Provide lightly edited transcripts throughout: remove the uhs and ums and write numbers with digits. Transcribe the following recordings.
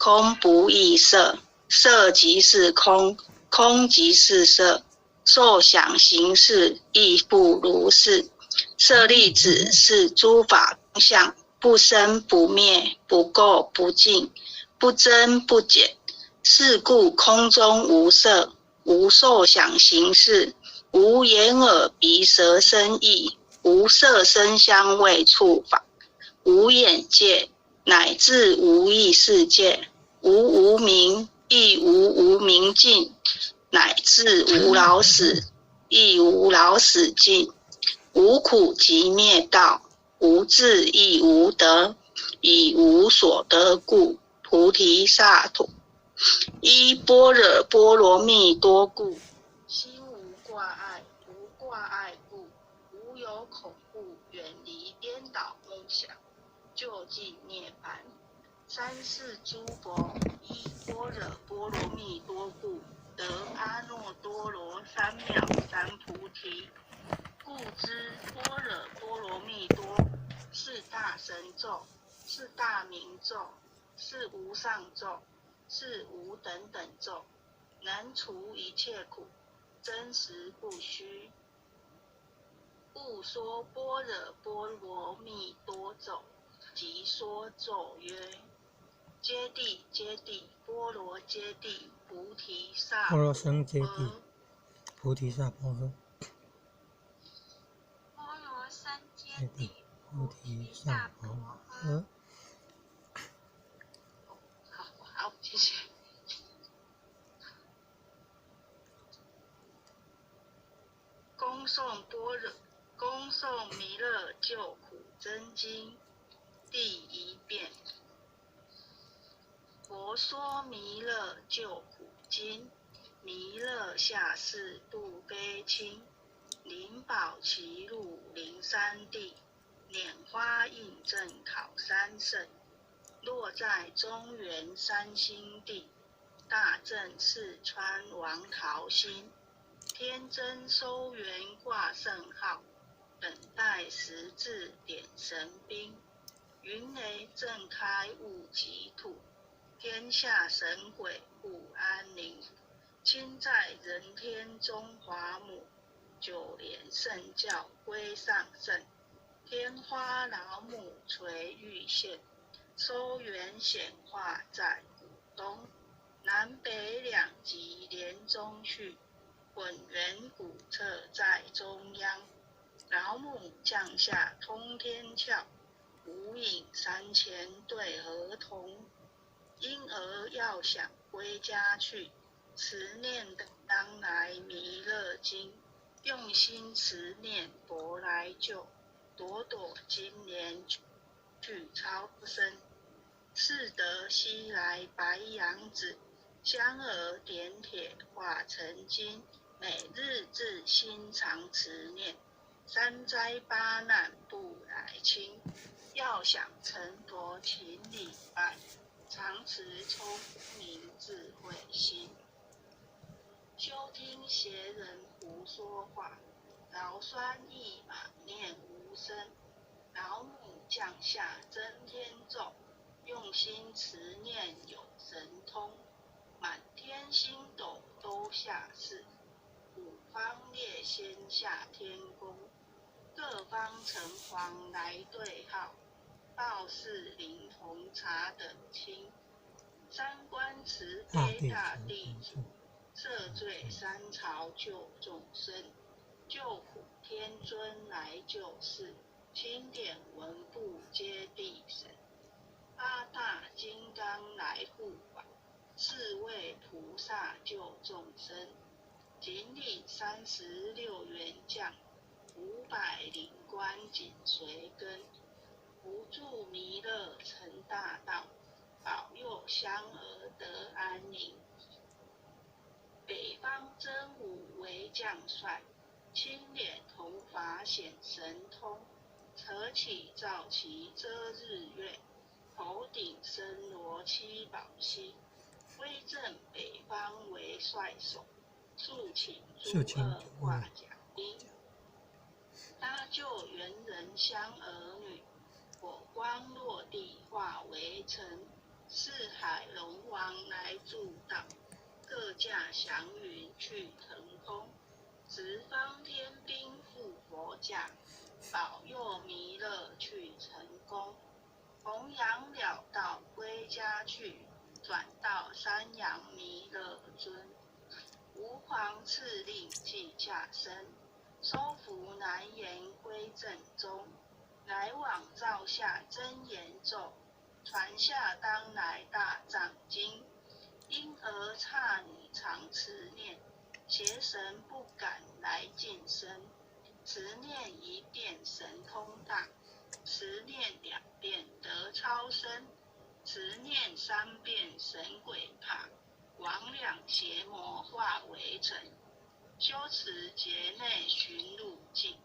空不异色，色即是空，空即是色，受想行识亦复如是。舍利子，是诸法空相，不生不灭，不垢不净，不增不减。是故空中无色，无受想行识，无眼耳鼻舌身意，无色声香味触法，无眼界，乃至无意识界，无无明，亦无无明尽，乃至无老死，亦无老死尽。无苦集灭道，无智亦无得，以无所得故，菩提萨埵。依般若波罗蜜多故，心无挂碍，无挂碍故，无有恐怖，远离颠倒梦想，究竟涅槃。三世诸佛依般若波罗蜜多故，得阿耨多罗三藐三菩提。故知般若波罗蜜多是大神咒，是大明咒，是无上咒，是无等等咒，能除一切苦，真实不虚。故说般若波罗蜜多咒，即说咒曰：揭谛揭谛，波罗揭谛，菩提萨波罗僧揭谛，菩提萨婆诃。波罗僧揭谛，菩提萨婆诃。好，谢谢。恭诵弥勒救苦真经第一遍。佛说弥勒救苦经，弥勒下世度悲亲，灵宝齐入灵山地，拈花印证考三圣，落在中原三星地，大正四川王桃心，天真收圆挂圣号，等待时至点神兵，云雷震开雾即吐，天下神鬼不安宁，亲在人天中华母，九莲圣教归上圣，天花老母垂玉线，收圆显化在古东，南北两极连中续，混元古彻在中央，老母降下通天窍，无影山前对儿童，婴儿要想归家去，持念当来弥勒经，用心持念佛来救，朵朵金莲去超生，是得西来白羊子，香儿点铁化成金，每日自心常持念，三灾八难不来侵，要想成佛请礼拜，常持聪明智慧心，休听邪人胡说话，劳酸一马念无声，老母降下真天咒，用心持念有神通，满天星斗都下世，五方列仙下天宫，各方城隍来对号，报事灵红茶等亲，三官慈悲大地主，赦罪三朝救众生，救苦天尊来救世，钦点文部接地神，八大金刚来护法，四位菩萨救众生，锦鲤36员将，500灵官紧随跟，扶助弥勒成大道，保佑香儿得安宁。北方真武为将帅，青脸铜法显神通，扯起皂旗遮日月，头顶身罗七宝星，威震北方为帅首，肃请诸恶挂甲兵，搭救猿人香儿女，火光落地化为尘，四海龙王来助道，各驾祥云去腾空。十方天兵护佛驾，保佑弥勒去成功。弘扬了道归家去，转到山阳弥勒尊。吾皇敕令记下生，收服难言归正宗。来往照下真言咒，传下当来大藏经。因而刹女常持念，邪神不敢来近身。持念一遍神通大，持念2遍得超生，持念3遍神鬼怕。魍魉邪魔化为尘，修持劫内寻路径。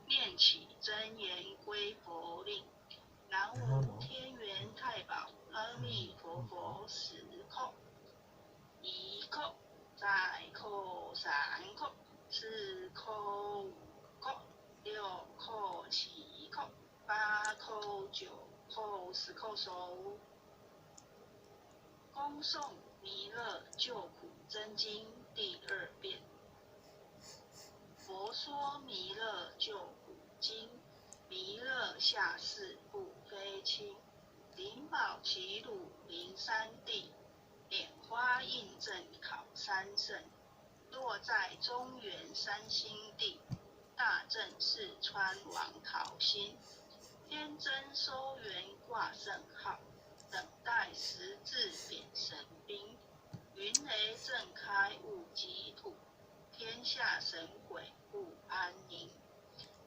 念起真言归佛令，南无天元太保阿弥陀佛10叩，1叩，再叩3叩，4叩5叩，6叩7叩，8叩9叩10叩手。恭诵弥勒救苦真经第2遍。佛说弥勒救苦经，弥勒下世不非轻。灵宝齐鲁灵山地，拈花印证考三圣。落在中原三星地，大正四川王桃心。天真收元挂圣号，等待时至点神兵。云雷震开雾积土，天下神鬼不安宁。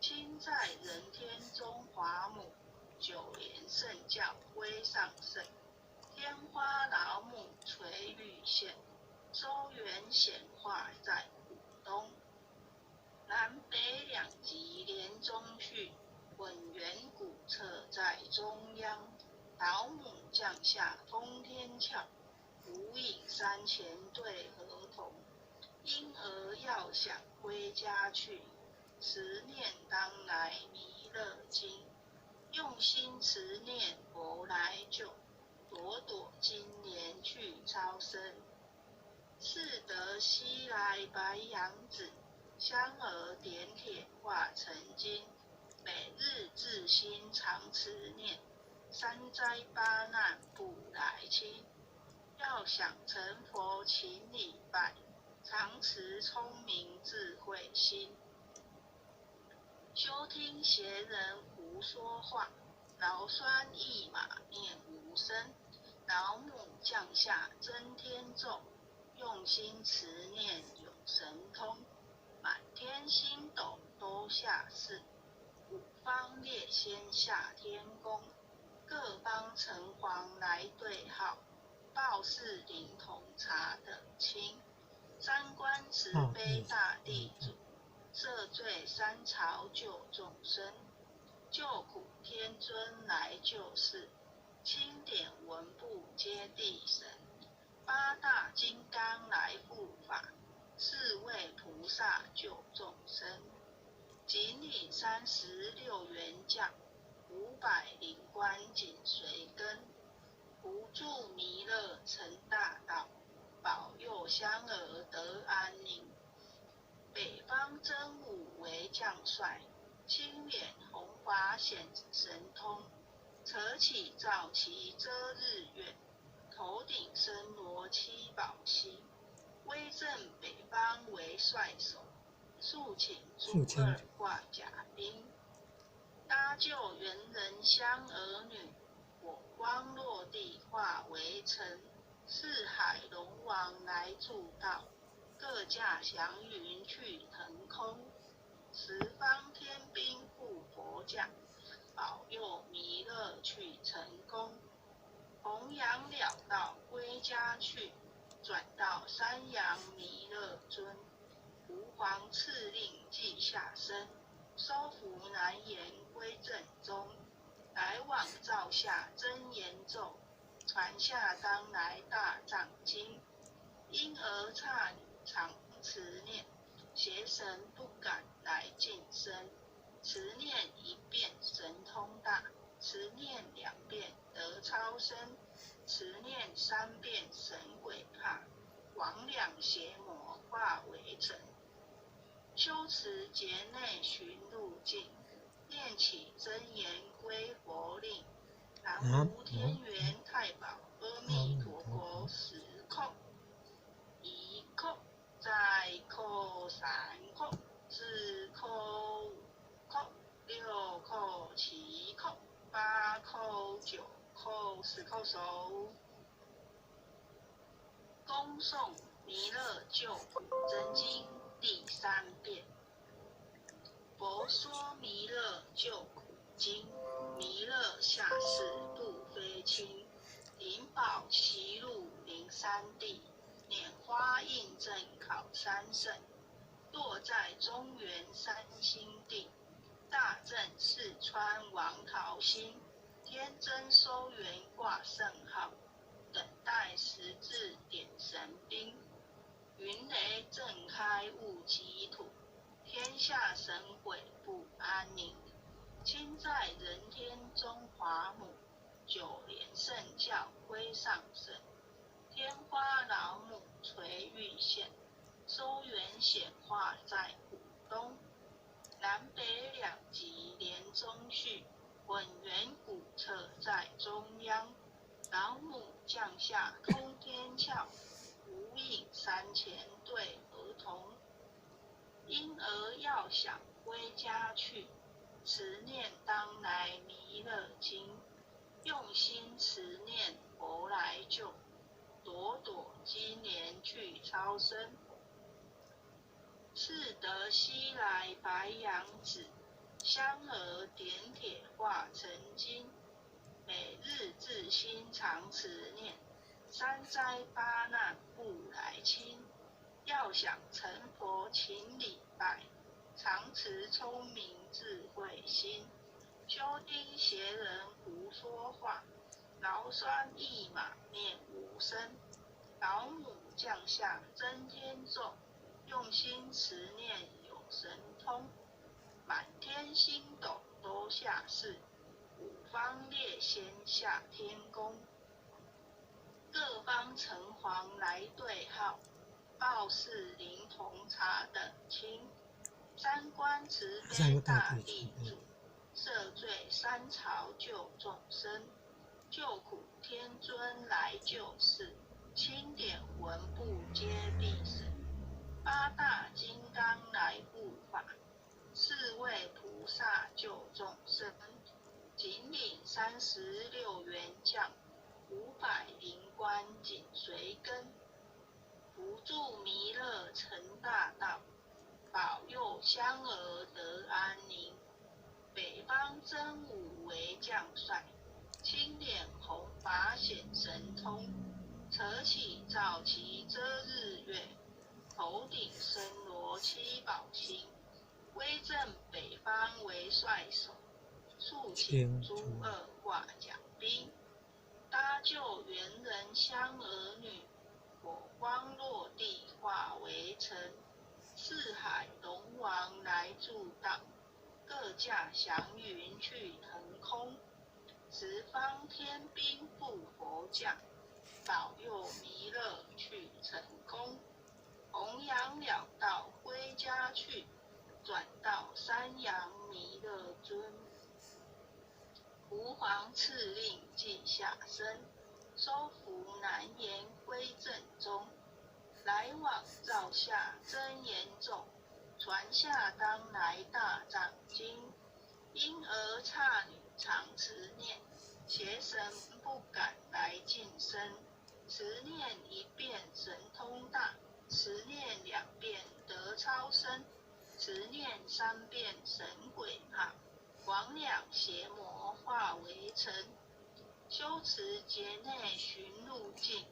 亲在人天中华母，9连圣教威上圣。天花老母垂玉线，收元显化在古东。南北2极连中续，混元古册在中央。老母降下通天窍，无影山前对合同。因而要想归家去，持念当来弥勒经。用心持念佛来救，朵朵金莲去超生。是得西来白羊子，香儿点铁化成金。每日自心常持念，3灾8难不来侵。要想成佛请礼拜，常持聪明智慧心。休听邪人胡说话，劳酸一马念无声。老母降下真天咒，用心持念有神通。满天星斗都下世，五方列仙下天宫。各方城隍来对号，报事灵童查得清。三官慈悲大地主，赦罪三朝救众生。救苦天尊来救世，钦点文部接地神。8大金刚来护法，4位菩萨救众生。锦鲤36员将，500灵官紧随跟。扶助弥勒成大道，保佑香儿得安宁。北方真武为将帅，青脸红发显神通。扯起皂旗遮日月，头顶身罗七宝星。威震北方为帅首，肃请诸儿挂甲兵。搭救猿人香儿女，火光落地化为尘。四海龙王来助道，各驾祥云去腾空。十方天兵护佛驾，保佑弥勒去成功。弘扬了道归家去，转到山阳弥勒尊。吾皇敕令记下生，收服难言归正宗。来往照下真言咒，传下当来大藏经。因而刹女常持念，邪神不敢来近身。持念1遍神通大，持念2遍得超生。持念三遍神鬼怕，魍魉邪魔化为尘。修持劫内寻路径，念起真言归佛令。南无天元太保阿弥陀佛10叩，1叩，再叩3叩，4叩5叩，6叩7叩，8叩9叩，10叩手。恭诵弥勒救苦真经第3遍。佛说弥勒救苦经，弥勒下世度非轻，灵宝齐入灵山地，拈花印证考三圣，落在中原三星地，大正四川王桃心，天真收元挂圣号，等待时至点神兵，云雷震开雾极土，天下神鬼不安宁。亲在人天中华母，九莲圣教归上圣，天花老母垂玉线，收元显化在古东，南北两极连中续，混元古册在中央，老母降下通天窍，无影山前对儿童，婴儿要想归家去，持念当来弥勒经，用心持念佛来救，朵朵金莲去超生。赤德西来白羊子，香儿点铁化成金，每日自心常持念，三灾八难不来侵。要想成佛请礼拜，常持聪明智慧心，休听邪人胡说话，劳酸一马念无声。老母降下真天咒，用心持念有神通，满天星斗都下世，五方列仙下天宫，各方城隍来对号，报事灵童查等清。三观慈悲大地主，赦罪三朝救众生，救苦天尊来救世，钦点文部皆必审，八大金刚来护法，四位菩萨救众生，紧领36员将，500灵官紧随跟，扶助弥勒成大道，保佑香儿得安宁。北方真武为将帅，青脸红发显神通，扯起皂旗遮日月，头顶身罗七宝星，威震北方为帅首，竖起朱二挂甲兵，搭救猿人香儿女，火光落地化为尘，四海龙王来助道，各驾祥云去腾空，十方天兵护佛驾，保佑弥勒去成功。弘扬了道归家去，转到山阳弥勒尊。吾皇敕令即下生，收服南延归正中，来往照下真言咒，传下当来大藏经。婴儿刹女常持念，邪神不敢来近身，持念1遍神通大，持念2遍得超生，持念3遍神鬼怕，魍魉邪魔化为尘。修持劫内寻路径，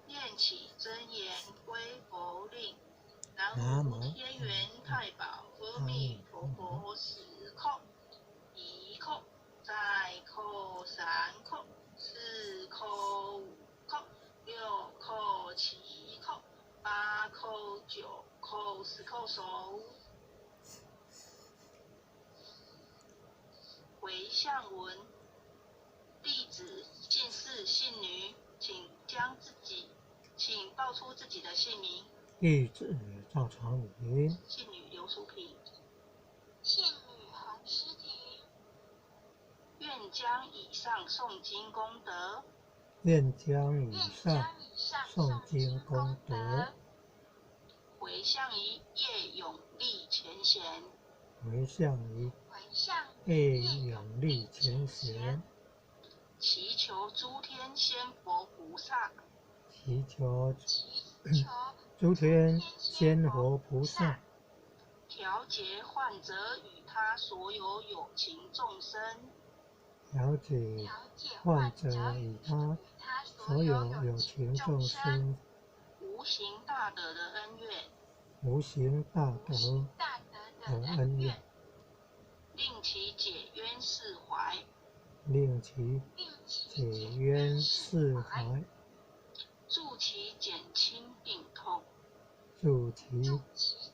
念起真言归佛令。南无天元太保阿弥陀佛10叩，1叩，再叩3叩，4叩5叩，6叩7叩，8叩9叩，10叩手。回向文，弟子姓氏姓女，请报出自己的姓名。弟子赵长云，姓女刘淑萍。姓女洪诗婷。愿将以上诵经功德，愿将以上诵经功德回向于叶永历前贤，回向于叶永历前贤，祈求诸天仙佛菩萨，祈求诸天仙佛菩萨调节患者与他所有有情众生，了解患者与他所有有情众生无形大德的恩怨，无形大德的恩怨，令其解冤释怀，令其解冤释怀，助其减轻病痛，助其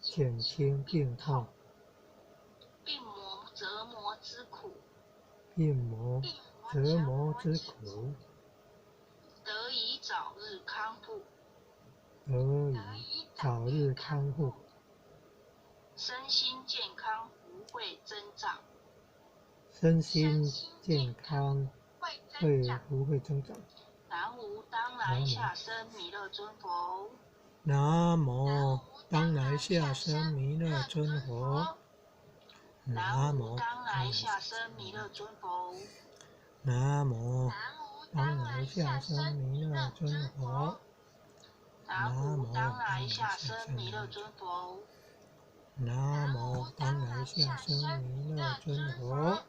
减轻病痛，病魔折磨之苦，病魔折磨之苦，得以早日康复，得以早日康复，身心健康不会增长，身心健康不会增长。南无当来下生弥勒尊佛。南无当来下生弥勒尊佛。南无当来下生弥勒尊佛。南无当来下生弥勒尊佛。南无当来下生弥勒尊佛。南无当来下生弥勒尊佛。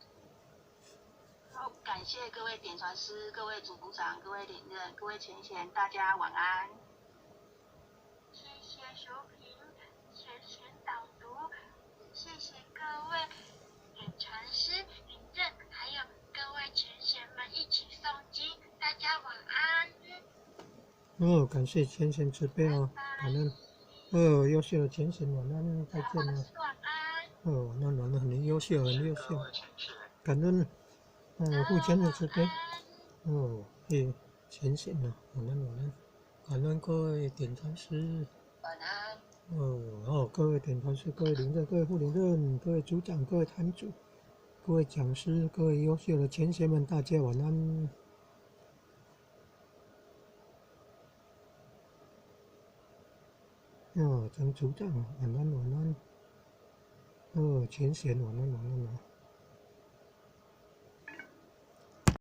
好，感谢各位点传师、各位组长、各位领任、各位前贤，大家晚安。谢谢淑萍前贤导读，谢谢各位点传师、领任，还有各位前贤们一起诵经，大家晚安。感谢前贤慈悲哦，感恩。优秀的前贤，晚安，再见了。晚安。晚安，晚安，很优秀，很优秀，感恩。父亲的慈悲。前贤啊，晚安，晚安，感恩各位点传师。晚安。各位点传师、各位领任、各位副领任、各位组长、各位坛主、各位讲师、各位优秀的前贤们，大家晚安。陈组长，晚安，晚安。前贤，晚安，晚安。